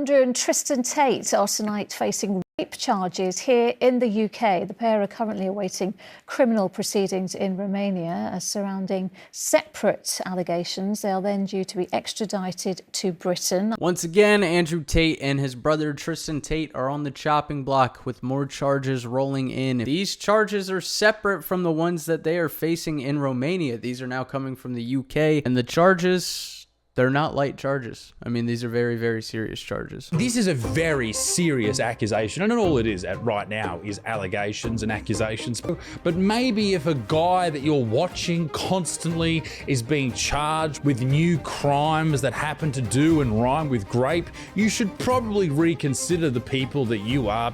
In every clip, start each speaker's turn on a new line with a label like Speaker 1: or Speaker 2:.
Speaker 1: Andrew and Tristain Tate are tonight facing rape charges here in the UK. The pair are currently awaiting criminal proceedings in Romania surrounding separate allegations. They are then due to be extradited to Britain.
Speaker 2: Once again, Andrew Tate and his brother Tristain Tate are on the chopping block with more charges rolling in. These charges are separate from the ones that they are facing in Romania. These are now coming from the UK, and the charges, they're not light charges. I mean, these are very, very serious charges.
Speaker 3: This is a very serious accusation, and all it is right now is allegations and accusations. But maybe if a guy that you're watching constantly is being charged with new crimes that happen to do and rhyme with grape, you should probably reconsider the people that you are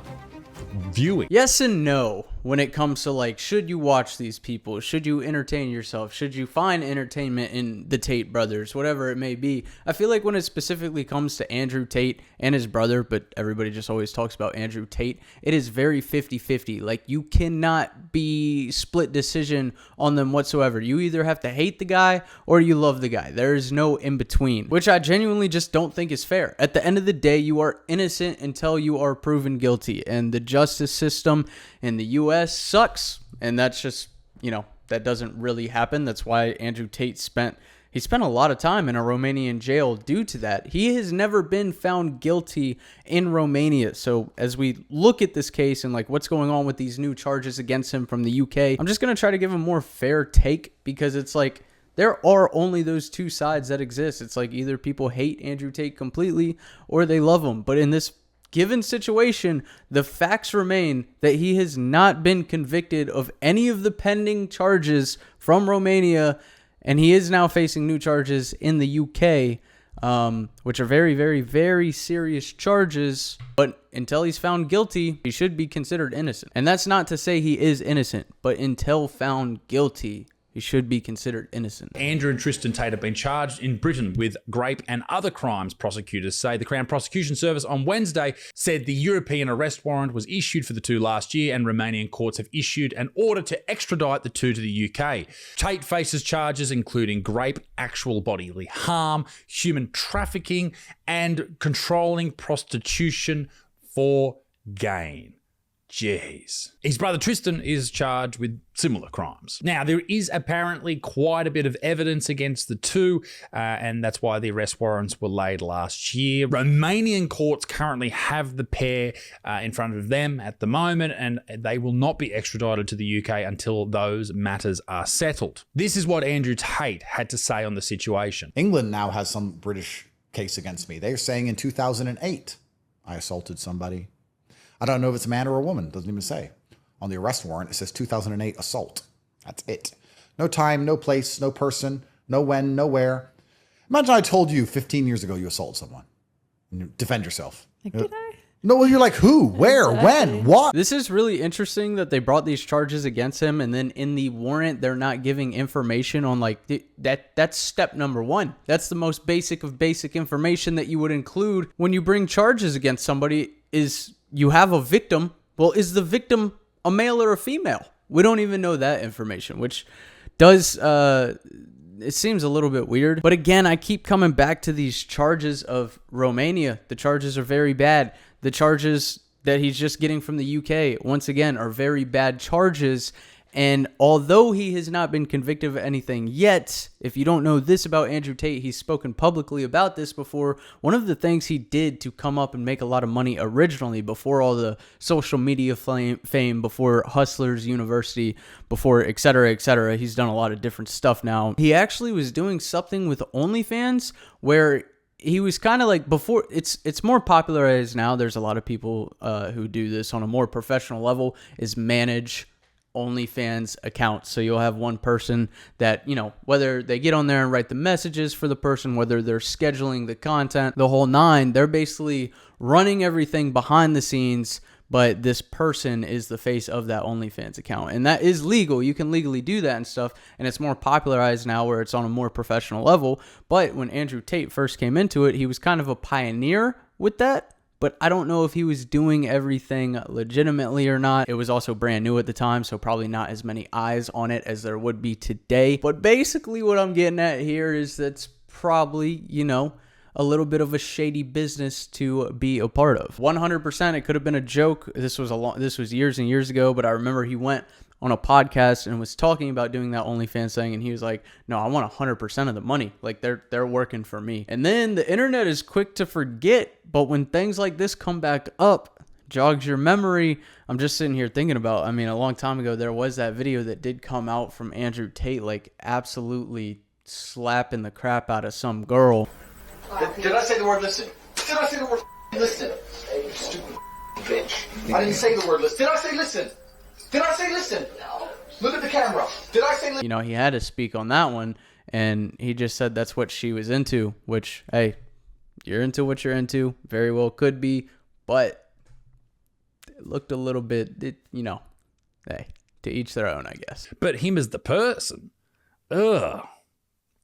Speaker 3: viewing.
Speaker 2: Yes and no when it comes to, like, should you watch these people? Should you entertain yourself? Should you find entertainment in the Tate brothers? Whatever it may be. I feel like when it specifically comes to Andrew Tate and his brother, but everybody just always talks about Andrew Tate, it is very 50-50. Like, you cannot be split decision on them whatsoever. You either have to hate the guy or you love the guy. There is no in between, which I genuinely just don't think is fair. At the end of the day, you are innocent until you are proven guilty, and the justice system in the U.S. sucks, and that's just, you know, that doesn't really happen. That's why Andrew Tate spent a lot of time in a Romanian jail due to that. He has never been found guilty in Romania. So as we look at this case and like what's going on with these new charges against him from the UK, I'm just going to try to give a more fair take, because it's like there are only those two sides that exist. It's like either people hate Andrew Tate completely or they love him. But in this given situation, the facts remain that he has not been convicted of any of the pending charges from Romania, and he is now facing new charges in the UK, which are very, very, very serious charges. But until he's found guilty, he should be considered innocent. And that's not to say he is innocent, but until found guilty, he should be considered innocent.
Speaker 3: Andrew and Tristain Tate have been charged in Britain with grape and other crimes, prosecutors say. The Crown Prosecution Service on Wednesday said the European arrest warrant was issued for the two last year, and Romanian courts have issued an order to extradite the two to the UK. Tate faces charges including grape, actual bodily harm, human trafficking, and controlling prostitution for gain. Jeez. His brother Tristain is charged with similar crimes. Now, there is apparently quite a bit of evidence against the two, and that's why the arrest warrants were laid last year. Romanian courts currently have the pair in front of them at the moment, and they will not be extradited to the UK until those matters are settled. This is what Andrew Tate had to say on the situation.
Speaker 4: England now has some British case against me. They're saying in 2008, I assaulted somebody. I don't know if it's a man or a woman. It doesn't even say. On the arrest warrant, it says 2008 assault. That's it. No time, no place, no person, no when, no where. Imagine I told you 15 years ago you assaulted someone. And you defend yourself.
Speaker 1: Like, did I?
Speaker 4: No, well, you're like, who, where, when, what?
Speaker 2: This is really interesting that they brought these charges against him, and then in the warrant, they're not giving information on, like, that's step number one. That's the most basic of basic information that you would include when you bring charges against somebody is you have a victim. Well, is the victim a male or a female? We don't even know that information, which does, it seems a little bit weird. But again, I keep coming back to these charges of Romania. The charges are very bad. The charges that he's just getting from the UK, once again, are very bad charges. And although he has not been convicted of anything yet, if you don't know this about Andrew Tate, he's spoken publicly about this before. One of the things he did to come up and make a lot of money originally, before all the social media fame, before Hustlers University, before et cetera, he's done a lot of different stuff now. He actually was doing something with OnlyFans where he was kind of like, before, it's more popularized now. There's a lot of people who do this on a more professional level, is manage OnlyFans accounts. So you'll have one person that, you know, whether they get on there and write the messages for the person, whether they're scheduling the content, the whole nine, they're basically running everything behind the scenes, but this person is the face of that OnlyFans account. And that is legal. You can legally do that and stuff. And it's more popularized now where it's on a more professional level. But when Andrew Tate first came into it, he was kind of a pioneer with that. But I don't know if he was doing everything legitimately or not. It was also brand new at the time, so probably not as many eyes on it as there would be today. But basically what I'm getting at here is that's probably, you know, a little bit of a shady business to be a part of. 100%, it could have been a joke. This was years and years ago, but I remember he went on a podcast and was talking about doing that OnlyFans thing, and he was like, no, I want 100% of the money. Like, they're working for me. And then the internet is quick to forget, but when things like this come back up, jogs your memory. I'm just sitting here thinking about, I mean, a long time ago, there was that video that did come out from Andrew Tate, like, absolutely slapping the crap out of some girl.
Speaker 5: Did I say the word listen? Did I say the word listen? You stupid bitch. I didn't say the word listen. Did I say listen? Did I say listen? No. Look at the camera. Did I say listen?
Speaker 2: You know, he had to speak on that one, and he just said that's what she was into, which, hey, you're into what you're into. Very well could be, but it looked a little bit, hey, to each their own, I guess.
Speaker 3: But him as the person, ugh.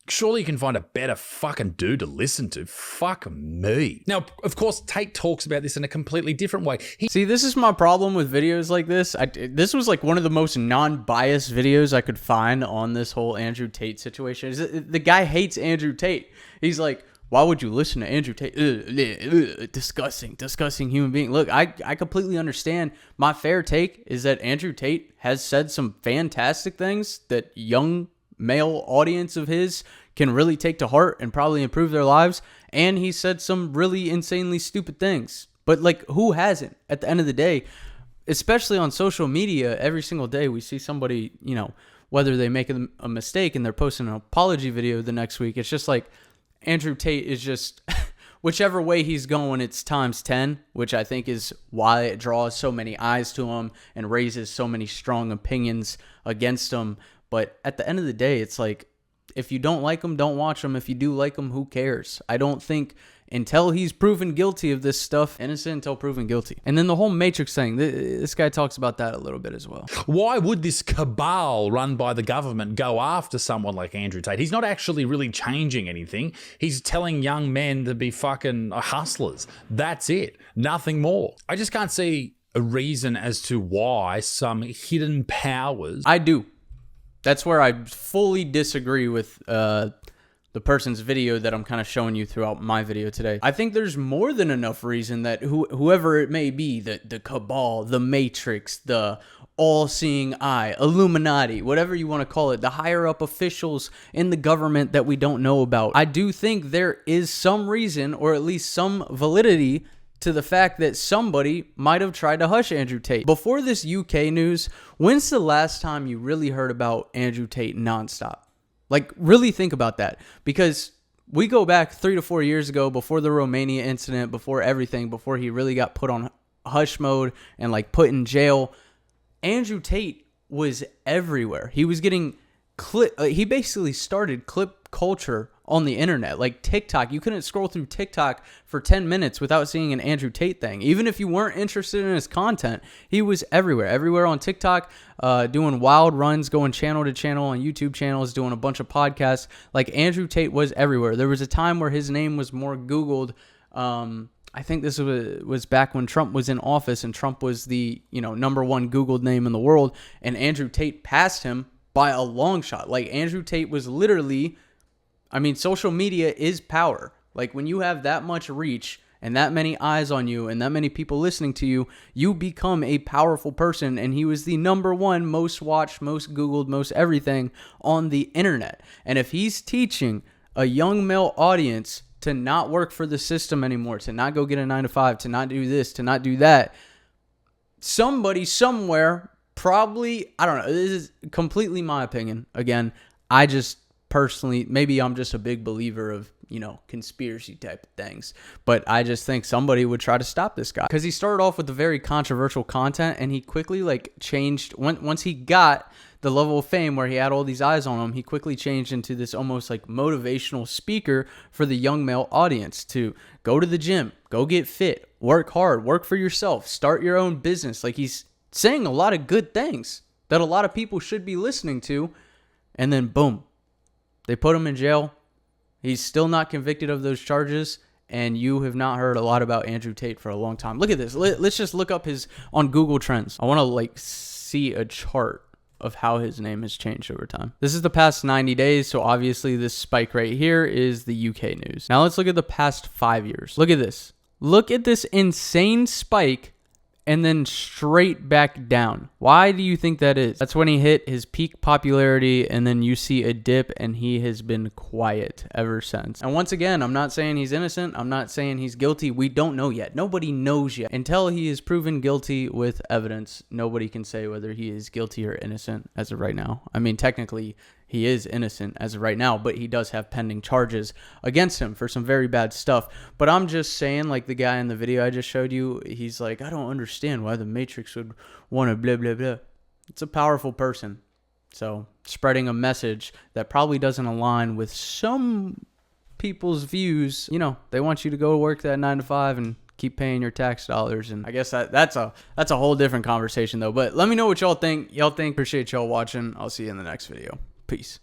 Speaker 3: Surely you can find a better fucking dude to listen to. Fuck me. Now, of course, Tate talks about this in a completely different way.
Speaker 2: See, this is my problem with videos like this. This was like one of the most non-biased videos I could find on this whole Andrew Tate situation. The guy hates Andrew Tate. He's like, why would you listen to Andrew Tate? Disgusting human being. Look, I completely understand. My fair take is that Andrew Tate has said some fantastic things that young male audience of his can really take to heart and probably improve their lives. And he said some really insanely stupid things. But like, who hasn't? At the end of the day, especially on social media, every single day we see somebody, whether they make a mistake and they're posting an apology video the next week, it's just like Andrew Tate is just whichever way he's going, it's times 10, which I think is why it draws so many eyes to him and raises so many strong opinions against him. But at the end of the day, it's like, if you don't like him, don't watch him. If you do like him, who cares? I don't think until he's proven guilty of this stuff, innocent until proven guilty. And then the whole Matrix thing, this guy talks about that a little bit as well.
Speaker 3: Why would this cabal run by the government go after someone like Andrew Tate? He's not actually really changing anything. He's telling young men to be fucking hustlers. That's it. Nothing more. I just can't see a reason as to why some hidden powers...
Speaker 2: I do. That's where I fully disagree with the person's video that I'm kind of showing you throughout my video today. I think there's more than enough reason that whoever it may be, the cabal, the Matrix, the all-seeing eye, Illuminati, whatever you want to call it, the higher-up officials in the government that we don't know about, I do think there is some reason, or at least some validity, to the fact that somebody might have tried to hush Andrew Tate. Before this UK news, when's the last time you really heard about Andrew Tate nonstop? Like, really think about that. Because we go back 3 to 4 years ago, before the Romania incident, before everything, before he really got put on hush mode and like put in jail, Andrew Tate was everywhere. He was getting he basically started clip culture on the internet, like TikTok. You couldn't scroll through TikTok for 10 minutes without seeing an Andrew Tate thing. Even if you weren't interested in his content, he was everywhere on TikTok, doing wild runs, going channel to channel on YouTube channels, doing a bunch of podcasts. Like, Andrew Tate was everywhere. There was a time where his name was more Googled. I think this was back when Trump was in office, and Trump was the number one Googled name in the world, and Andrew Tate passed him by a long shot. Like, Andrew Tate was literally... I mean, social media is power. Like, when you have that much reach and that many eyes on you and that many people listening to you, you become a powerful person. And he was the number one most watched, most Googled, most everything on the internet. And if he's teaching a young male audience to not work for the system anymore, to not go get a 9-to-5, to not do this, to not do that, somebody somewhere probably, I don't know, this is completely my opinion. Again, I just personally, maybe I'm just a big believer of, conspiracy type of things, but I just think somebody would try to stop this guy, because he started off with the very controversial content, and he quickly changed once he got the level of fame where he had all these eyes on him. He quickly changed into this almost like motivational speaker for the young male audience to go to the gym, go get fit, work hard, work for yourself, start your own business. Like, he's saying a lot of good things that a lot of people should be listening to, and then boom, they put him in jail. He's still not convicted of those charges, and you have not heard a lot about Andrew Tate for a long time. Look at this. Let's just look up his on Google Trends. I want to see a chart of how his name has changed over time. This is the past 90 days, so obviously this spike right here is the UK news. Now let's look at the past 5 years. Look at this. Look at this insane spike and then straight back down. Why do you think that is? That's when he hit his peak popularity, and then you see a dip, and he has been quiet ever since. And once again, I'm not saying he's innocent. I'm not saying he's guilty. We don't know yet. Nobody knows yet. Until he is proven guilty with evidence, nobody can say whether he is guilty or innocent as of right now. I mean, technically, he is innocent as of right now, but he does have pending charges against him for some very bad stuff. But I'm just saying, like the guy in the video I just showed you, he's like, I don't understand why the Matrix would want to blah, blah, blah. It's a powerful person. So spreading a message that probably doesn't align with some people's views, you know, they want you to go work that 9 to 5 and keep paying your tax dollars. And I guess that's a whole different conversation though. But let me know what y'all think. Appreciate y'all watching. I'll see you in the next video. Peace.